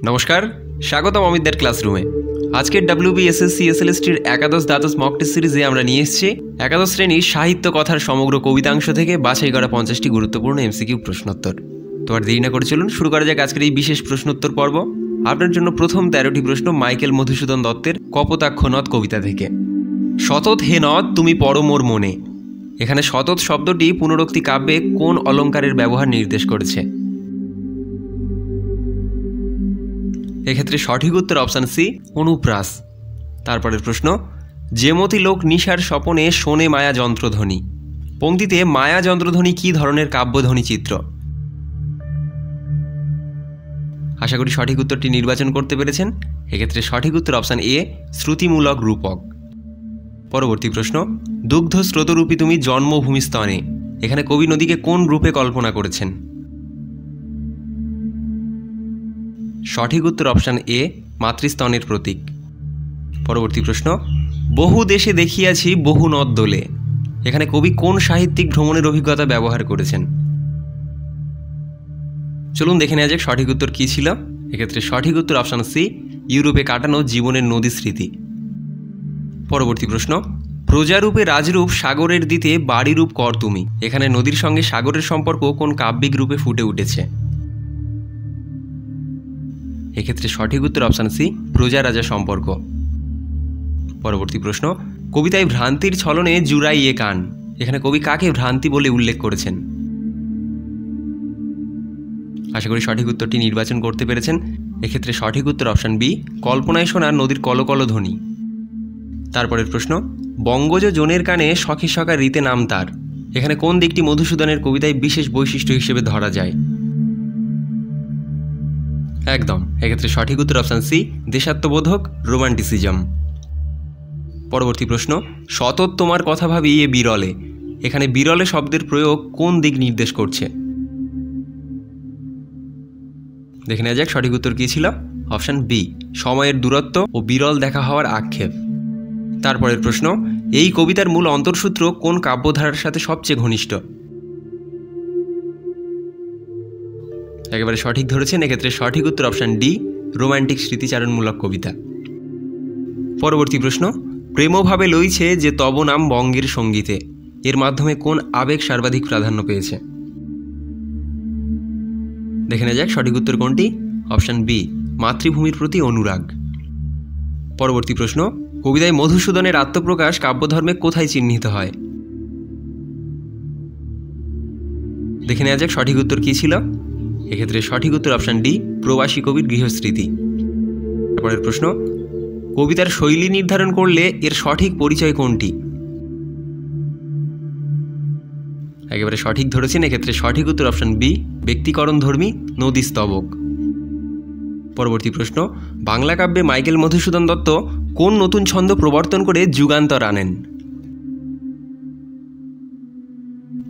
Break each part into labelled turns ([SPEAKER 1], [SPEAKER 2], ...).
[SPEAKER 1] নমস্কার, স্বাগতম অমিতদের ক্লাসরুমে। আজকের WBSSC SLSTর একাদশ দ্বাদশ মক টেস্ট সিরিজে আমরা নিয়ে এসেছি একাদশ শ্রেণীর সাহিত্য কথার সমগ্র কবিতাংশ থেকে বাছাই করা 50টি গুরুত্বপূর্ণ MCQ প্রশ্নোত্তর। তো আর দেরি না করে চলুন শুরু করা যাক আজকের এই বিশেষ প্রশ্নোত্তর পর্ব। আপনার জন্য প্রথম 13টি প্রশ্ন মাইকেল মধুসূদন দত্তের কপোতাক্ষ নদ কবিতা থেকে। শতৎ হে নদ তুমি পড়ো মোর মনে। এখানে শতৎ শব্দটি পুনরুক্তি কাব্যে কোন অলঙ্কারের ব্যবহার নির্দেশ করেছে? এক্ষেত্রে সঠিক উত্তর অপশান সি, অনুপ্রাস। তারপরের প্রশ্ন, যেমতি লোক নিশার স্বপনে শোনে মায়া যন্ত্রধ্বনি। পংক্তিতে মায়া যন্ত্রধ্বনি কী ধরনের কাব্যধ্বনি চিত্র? আশা করি সঠিক উত্তরটি নির্বাচন করতে পেরেছেন। এক্ষেত্রে সঠিক উত্তর অপশান এ, শ্রুতিমূলক রূপক। পরবর্তী প্রশ্ন, দুগ্ধ স্রোতরূপী তুমি জন্মভূমি স্তনে। এখানে কবি নদীকে কোন রূপে কল্পনা করেছেন? সঠিক উত্তর অপশান এ, মাতৃস্তনের প্রতীক। পরবর্তী প্রশ্ন, বহু দেশে দেখিয়াছি বহু নদ দোলে। এখানে কবি কোন সাহিত্যিক ভ্রমণের অভিজ্ঞতা ব্যবহার করেছেন? চলুন দেখে নেওয়া যাক সঠিক উত্তর কী ছিল। এক্ষেত্রে সঠিক উত্তর অপশান সি, ইউরোপে কাটানো জীবনের নদী স্মৃতি। পরবর্তী প্রশ্ন, প্রজারূপে রাজরূপ সাগরের দিতে বাড়িরূপ কর তুমি। এখানে নদীর সঙ্গে সাগরের সম্পর্ক কোন কাব্যিক রূপে ফুটে উঠেছে? এক্ষেত্রে সঠিক উত্তর অপশান সি, প্রজা রাজা সম্পর্ক। পরবর্তী প্রশ্ন, কবিতায় ভ্রান্তির ছলনে জুড়াইয়ে কান। এখানে কবি কাকে ভ্রান্তি বলে উল্লেখ করেছেন? আশা করি সঠিক উত্তরটি নির্বাচন করতে পেরেছেন। এক্ষেত্রে সঠিক উত্তর অপশান বি, কল্পনায় শোনা নদীর কলকল ধ্বনি। তারপরের প্রশ্ন, বঙ্গজ জনের কানে শখে শখা রীতে নাম তার। এখানে কোন দিকটি মধুসূদনের কবিতায় বিশেষ বৈশিষ্ট্য হিসেবে ধরা যায়? একদম, এক্ষেত্রে সঠিক উত্তর অপশান সি, দেশাত্মবোধক রোমান্টিসিজম। পরবর্তী প্রশ্ন, শতৎ তোমার কথা ভাবি এ বিরলে। এখানে বিরলে শব্দের প্রয়োগ কোন দিক নির্দেশ করছে? দেখে নেওয়া যাক সঠিক উত্তর কী ছিল। অপশান বি, সময়ের দূরত্ব ও বিরল দেখা হওয়ার আক্ষেপ। তারপরের প্রশ্ন, এই কবিতার মূল অন্তর্সূত্র কোন কাব্যধারার সাথে সবচেয়ে ঘনিষ্ঠ? একেবারে সঠিক ধরেছেন। এক্ষেত্রে সঠিক উত্তর অপশান ডি, রোমান্টিক স্মৃতিচারণমূলক কবিতা। পরবর্তী প্রশ্ন, প্রেমভাবে লইছে যে তব নাম বঙ্গের সঙ্গীতে। এর মাধ্যমে কোন আবেগ সর্বাধিক প্রাধান্য পেয়েছে? দেখে নেওয়া যাক সঠিক উত্তর কোনটি। অপশান বি, মাতৃভূমির প্রতি অনুরাগ। পরবর্তী প্রশ্ন, কবিতায় মধুসূদনের আত্মপ্রকাশ কাব্যধর্মে কোথায় চিহ্নিত হয়? দেখে নেওয়া যাক সঠিক উত্তর কী ছিল। এক্ষেত্রে সঠিক উত্তর অপশান ডি, প্রবাসী কবির গৃহস্মৃতি। তারপরের প্রশ্ন, কবিতার শৈলী নির্ধারণ করলে এর সঠিক পরিচয় কোনটি? একেবারে সঠিক ধরেছেন। এক্ষেত্রে সঠিক উত্তর অপশান বি, ব্যক্তিকরণধর্মী নদী স্তবক। পরবর্তী প্রশ্ন, বাংলা কাব্যে মাইকেল মধুসূদন দত্ত কোন নতুন ছন্দ প্রবর্তন করে যুগান্তর আনেন?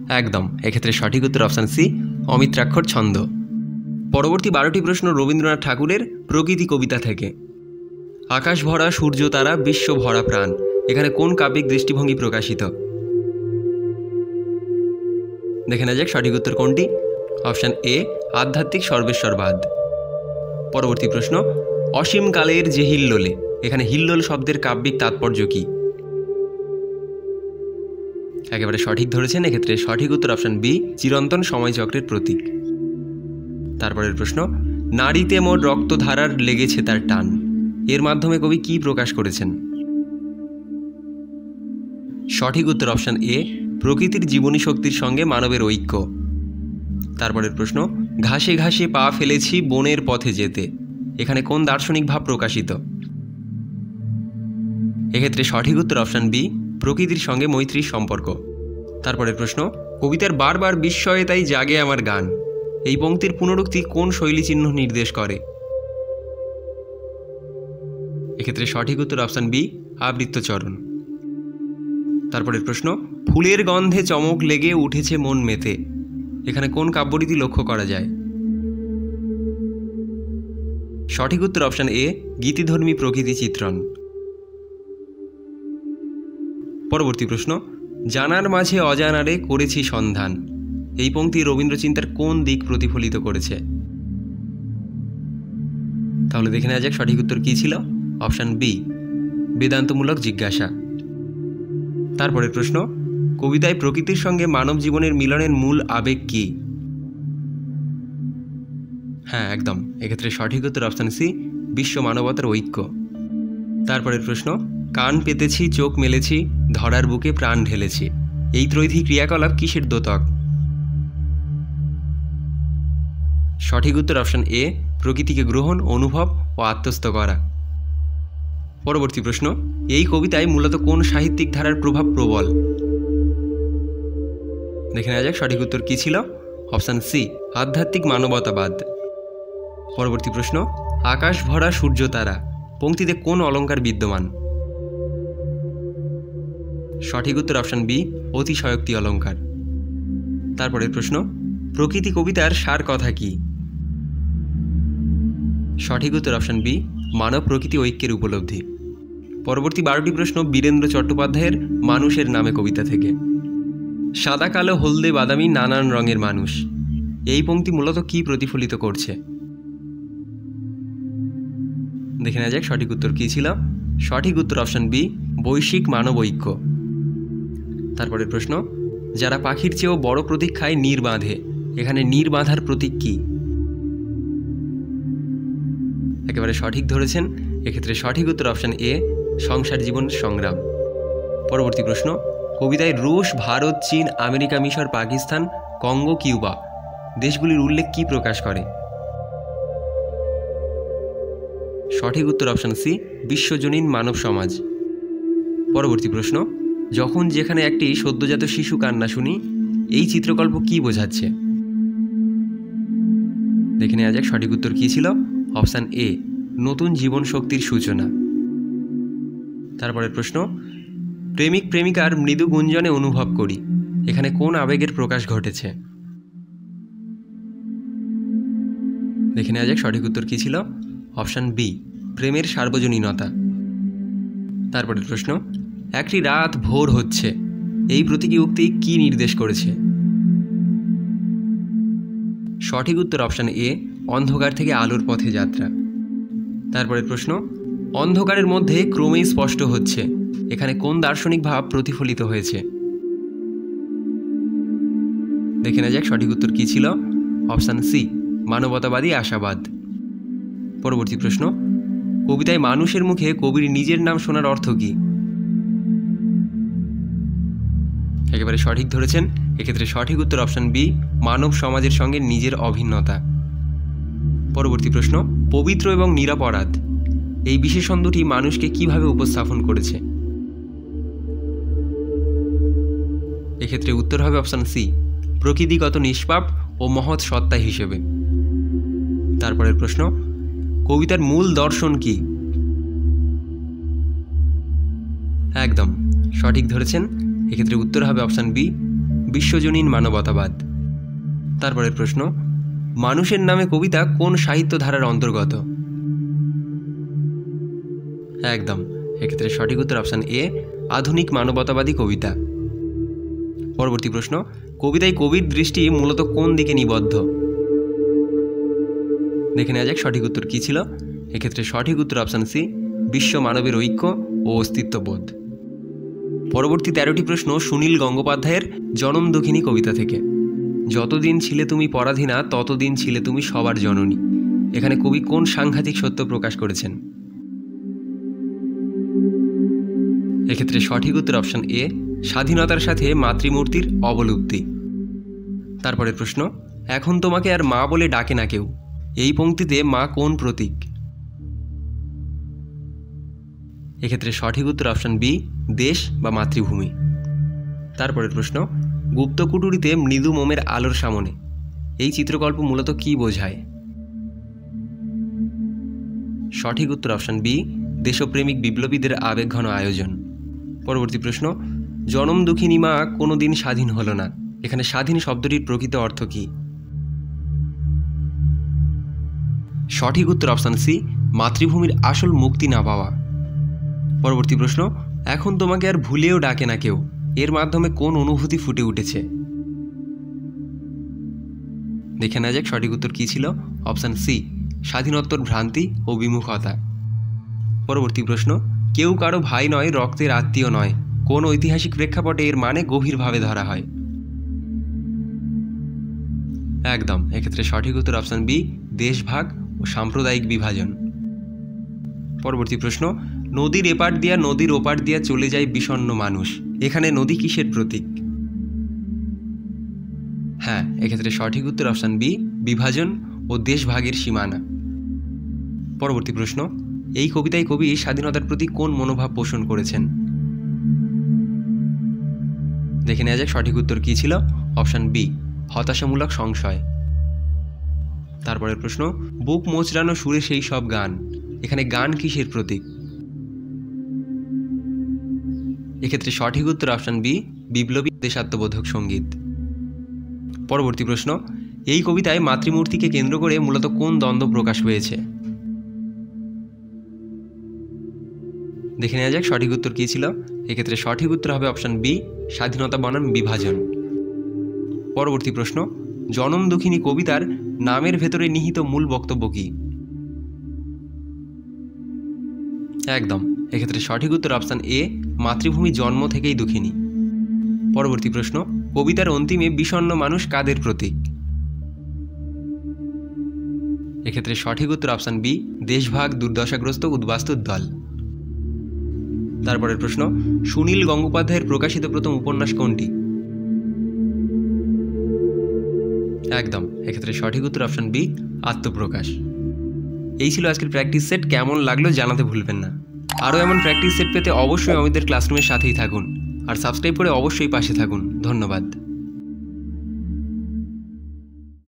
[SPEAKER 1] একদম, এক্ষেত্রে সঠিক উত্তর অপশান সি, অমিত্রাক্ষর ছন্দ। পরবর্তী 12টি প্রশ্ন রবীন্দ্রনাথ ঠাকুরের প্রকৃতি কবিতা থেকে। আকাশ ভরা সূর্য তারা বিশ্ব ভরা প্রাণ। এখানে কোন কাব্যিক দৃষ্টিভঙ্গি প্রকাশিত? দেখে নেওয়া যাক সঠিক উত্তর কোনটি। অপশান এ, আধ্যাত্মিক সর্বেশ্বরবাদ। পরবর্তী প্রশ্ন, অসীম কালের যে হিল্লোলে। এখানে হিল্লোল শব্দের কাব্যিক তাৎপর্য কী? একেবারে সঠিক ধরেছেন। এক্ষেত্রে সঠিক উত্তর অপশান বি, চিরন্তন সময়চক্রের প্রতীক। তারপরের প্রশ্ন, নারীতে মোর রক্তধারার লেগেছে তার টান। এর মাধ্যমে কবি কি প্রকাশ করেছেন? সঠিক উত্তর অপশান এ, প্রকৃতির জীবনী শক্তির সঙ্গে মানবের ঐক্য। তারপরের প্রশ্ন, ঘাসে ঘাসে পা ফেলেছি বনের পথে যেতে। এখানে কোন দার্শনিক ভাব প্রকাশিত? এক্ষেত্রে সঠিক উত্তর অপশান বি, প্রকৃতির সঙ্গে মৈত্রীর সম্পর্ক। তারপরের প্রশ্ন, কবিতার বারবার বিস্ময়ে তাই জাগে আমার গান। এই পংক্তির পুনরুক্তি কোন শৈলী চিহ্ন নির্দেশ করে? এক্ষেত্রে সঠিক উত্তর অপশান বি, আবৃত্তচরণ। তারপরের প্রশ্ন, ফুলের গন্ধে চমক লেগে উঠেছে মন মেতে। এখানে কোন কাব্যরীতি লক্ষ্য করা যায়? সঠিক উত্তর অপশান এ, গীতিধর্মী প্রকৃতি চিত্রণ। পরবর্তী প্রশ্ন, জানার মাঝে অজানারে করেছি সন্ধান। এই পংক্তি রবীন্দ্রচিন্তার কোন দিক প্রতিফলিত করেছে? তাহলে দেখে নেওয়া যাক সঠিক উত্তর কী ছিল। অপশান বি, বেদান্তমূলক জিজ্ঞাসা। তারপরের প্রশ্ন, কবিতায় প্রকৃতির সঙ্গে মানব জীবনের মিলনের মূল আবেগ কী? হ্যাঁ, একদম, এক্ষেত্রে সঠিক উত্তর অপশান সি, বিশ্ব মানবতার ঐক্য। তারপরের প্রশ্ন, কান পেতেছি, চোখ মেলেছি, ধরার বুকে প্রাণ ঢেলেছি, এই ত্রৈধী ক্রিয়াকলাপ কিসের দ্যোতক? সঠিক উত্তর অপশান এ, প্রকৃতিকে গ্রহণ, অনুভব ও আত্মস্থ করা। পরবর্তী প্রশ্ন, এই কবিতায় মূলত কোন সাহিত্যিক ধারার প্রভাব প্রবল? দেখে নেওয়া যাক সঠিক উত্তর কী ছিল। অপশান সি, আধ্যাত্মিক মানবতাবাদ। পরবর্তী প্রশ্ন, আকাশ ভরা সূর্য তারা, পংক্তিতে কোন অলঙ্কার বিদ্যমান? সঠিক উত্তর অপশান বি, অতিশয়োক্তি অলঙ্কার। তারপরের প্রশ্ন, প্রকৃতি কবিতার সার কথা কি? সঠিক উত্তর অপশান বি, মানব প্রকৃতি ঐক্যের উপলব্ধি। পরবর্তী 12টি প্রশ্ন বীরেন্দ্র চট্টোপাধ্যায়ের মানুষের নামে কবিতা থেকে। সাদা কালো হলদে বাদামি নানান রঙের মানুষ, এই পংক্তি মূলত কি প্রতিফলিত করছে? দেখে নেওয়া যাক সঠিক উত্তর কী ছিল। সঠিক উত্তর অপশান বি, বৈশ্বিক মানব ঐক্য। তারপরের প্রশ্ন, যারা পাখির চেয়েও বড় প্রতীক খায় নীর বাঁধে, এখানে নীর বাঁধার প্রতীক কি? একেবারে সঠিক ধরেছেন, এক্ষেত্রে সঠিক উত্তর অপশান এ, সংসার জীবন সংগ্রাম। পরবর্তী প্রশ্ন, কবিতায় রুশ, ভারত, চীন, আমেরিকা, মিশর, পাকিস্তান, কঙ্গো, কিউবা দেশগুলির উল্লেখ কি প্রকাশ করে? সঠিক উত্তর অপশান সি, বিশ্বজনীন মানব সমাজ। পরবর্তী প্রশ্ন, যখন যেখানে একটি সদ্যজাত শিশু কান্না শুনি, এই চিত্রকল্প কি বোঝাচ্ছে? দেখে নেওয়া যাক সঠিক উত্তর কী ছিল। অপশান এ, নতুন জীবন শক্তির সূচনা। তারপরের প্রশ্ন, প্রেমিক প্রেমিকার মৃদু গুঞ্জনে অনুভব করি, এখানে কোন আবেগের প্রকাশ ঘটেছে? দেখে নেওয়া যাক সঠিক উত্তর কী ছিল। অপশান বি, প্রেমের সার্বজনীনতা। তারপরের প্রশ্ন, একটি রাত ভোর হচ্ছে, এই প্রতীকী উক্তি কি নির্দেশ করেছে? সঠিক উত্তর অপশান এ, অন্ধকার থেকে আলোর পথে যাত্রা। তারপরের প্রশ্ন, অন্ধকারের মধ্যে ক্রমেই স্পষ্ট হচ্ছে, এখানে কোন দার্শনিক ভাব প্রতিফলিত হয়েছে? দেখে নেওয়া যাক সঠিক উত্তর কী ছিল। অপশান সি, মানবতাবাদী আশাবাদ। পরবর্তী প্রশ্ন, কবিতায় মানুষের মুখে কবির নিজের নাম শোনার অর্থ কী? একেবারে সঠিক ধরেছেন, এক্ষেত্রে সঠিক উত্তর অপশান বি, মানব সমাজের সঙ্গে নিজের অভিন্নতা। পরবর্তী প্রশ্ন, পবিত্র এবং নিরপরাধ, এই বিশেষণ দুটি মানুষকে কিভাবে উপস্থাপন করেছে? এক্ষেত্রে উত্তর হবে অপশান সি, প্রকৃতিগত নিষ্পাপ ও মহৎ সত্তা হিসেবে। তারপরের প্রশ্ন, কবিতার মূল দর্শন কি? একদম সঠিক ধরেছেন, এক্ষেত্রে উত্তর হবে অপশান বি, বিশ্বজনীন মানবতাবাদ। তারপরের প্রশ্ন, মানুষের নামে কবিতা কোন সাহিত্য ধারার অন্তর্গত? একদম, এক্ষেত্রে সঠিক উত্তর অপশান এ, আধুনিক মানবতাবাদী কবিতা। পরবর্তী প্রশ্ন, কবিতায় কবির দৃষ্টি মূলত কোন দিকে নিবদ্ধ? দেখে নেওয়া যাক সঠিক উত্তর কী ছিল। এক্ষেত্রে সঠিক উত্তর অপশান সি, বিশ্ব মানবের ঐক্য ও অস্তিত্ববোধ। পরবর্তী 13টি প্রশ্ন সুনীল গঙ্গোপাধ্যায়ের জনম দুঃখিনী কবিতা থেকে। যতদিন ছিলে তুমি পরাধীনা, ততদিন ছিলে তুমি সবার জননী, এখানে কবি কোন সাংঘাতিক সত্য প্রকাশ করেছেন? এক্ষেত্রে সঠিক উত্তর অপশান এ, স্বাধীনতার সাথে মাতৃমূর্তির অবলুপ্তি। তারপরের প্রশ্ন, এখন তোমাকে আর মা বলে ডাকে না কেউ, এই পংক্তিতে মা কোন প্রতীক? এক্ষেত্রে সঠিক উত্তর অপশান বি, দেশ বা মাতৃভূমি। তারপরের প্রশ্ন, গুপ্তকুটুরিতে মৃদু মোমের আলোর সামনে, এই চিত্রকল্প মূলত কি বোঝায়? সঠিক উত্তর অপশান বি, দেশপ্রেমিক বিপ্লবীদের আবেগঘন আয়োজন। পরবর্তী প্রশ্ন, জনম দুঃখিনী মা কোনোদিন স্বাধীন হলো না, এখানে স্বাধীন শব্দটির প্রকৃত অর্থ কী? সঠিক উত্তর অপশান সি, মাতৃভূমির আসল মুক্তি না পাওয়া। পরবর্তী প্রশ্ন, এখন তোমাকে আর ভুলেও ডাকে না কেউ, এর মাধ্যমে কোন অনুভূতি ফুটে উঠেছে? দেখে নেওয়া যাক সঠিক উত্তর কী ছিল। অপশান সি, স্বাধীনত্বর ভ্রান্তি ও বিমুখতা। পরবর্তী প্রশ্ন, কেউ কারো ভাই নয়, রক্তের আত্মীয় নয়, কোন ঐতিহাসিক প্রেক্ষাপটে এর মানে গভীরভাবে ধরা হয়? একদম, এক্ষেত্রে সঠিক উত্তর অপশন বি, দেশভাগ ও সাম্প্রদায়িক বিভাজন। পরবর্তী প্রশ্ন, নদীর এপার দিয়া নদীর ওপার দিয়া চলে যায় বিষণ্ণ মানুষ, এখানে নদী কিসের প্রতীক? হ্যাঁ, এক্ষেত্রে সঠিক উত্তর অপশন বি, বিভাজন ও দেশভাগের সীমানা। পরবর্তী প্রশ্ন, এই কবিতায় কবি স্বাধীনতার প্রতি কোন মনোভাব পোষণ করেছেন? দেখে নেওয়া যাক সঠিক উত্তর কী ছিল। অপশন বি, হতাশামূলক সংশয়। তারপরের প্রশ্ন, বুক মোচড়ানো সুরে সেই সব গান, এখানে গান কিসের প্রতীক? এক্ষেত্রে সঠিক উত্তর অপশন বি, বিপ্লবী দেশাত্মবোধক সঙ্গীত। পরবর্তী প্রশ্ন, এই কবিতায় মাতৃমূর্তিকে কেন্দ্র করে মূলত কোন দ্বন্দ্ব প্রকাশ পেয়েছে? দেখে নেওয়া যাক সঠিক উত্তর কী ছিল। এক্ষেত্রে সঠিক উত্তর হবে অপশন বি, স্বাধীনতা বনাম বিভাজন। পরবর্তী প্রশ্ন, জনম দুঃখিনী কবিতার নামের ভেতরে নিহিত মূল বক্তব্য কী? একদম, এক্ষেত্রে সঠিক উত্তর অপশন এ, মাতৃভূমি জন্ম থেকেই দুঃখিনী। পরবর্তী প্রশ্ন, কবিতার অন্তিমে বিষণ্ণ মানুষ কাদের প্রতীক? এক্ষেত্রে সঠিক উত্তর অপশন বি, দেশভাগ দুর্দশাগ্রস্ত উদ্বাস্তুর দল। তারপরের প্রশ্ন, সুনীল গঙ্গোপাধ্যায়ের প্রকাশিত প্রথম উপন্যাস কোনটি? একদম, এক্ষেত্রে সঠিক উত্তর অপশন বি, আত্মপ্রকাশ। এই ছিল আজকের প্র্যাকটিস সেট, কেমন লাগলো জানাতে ভুলবেন না। আরও এমন প্র্যাকটিস সেট পেতে অবশ্যই আমাদের ক্লাসরুমের সাথেই থাকুন আর সাবস্ক্রাইব করে অবশ্যই পাশে থাকুন। ধন্যবাদ।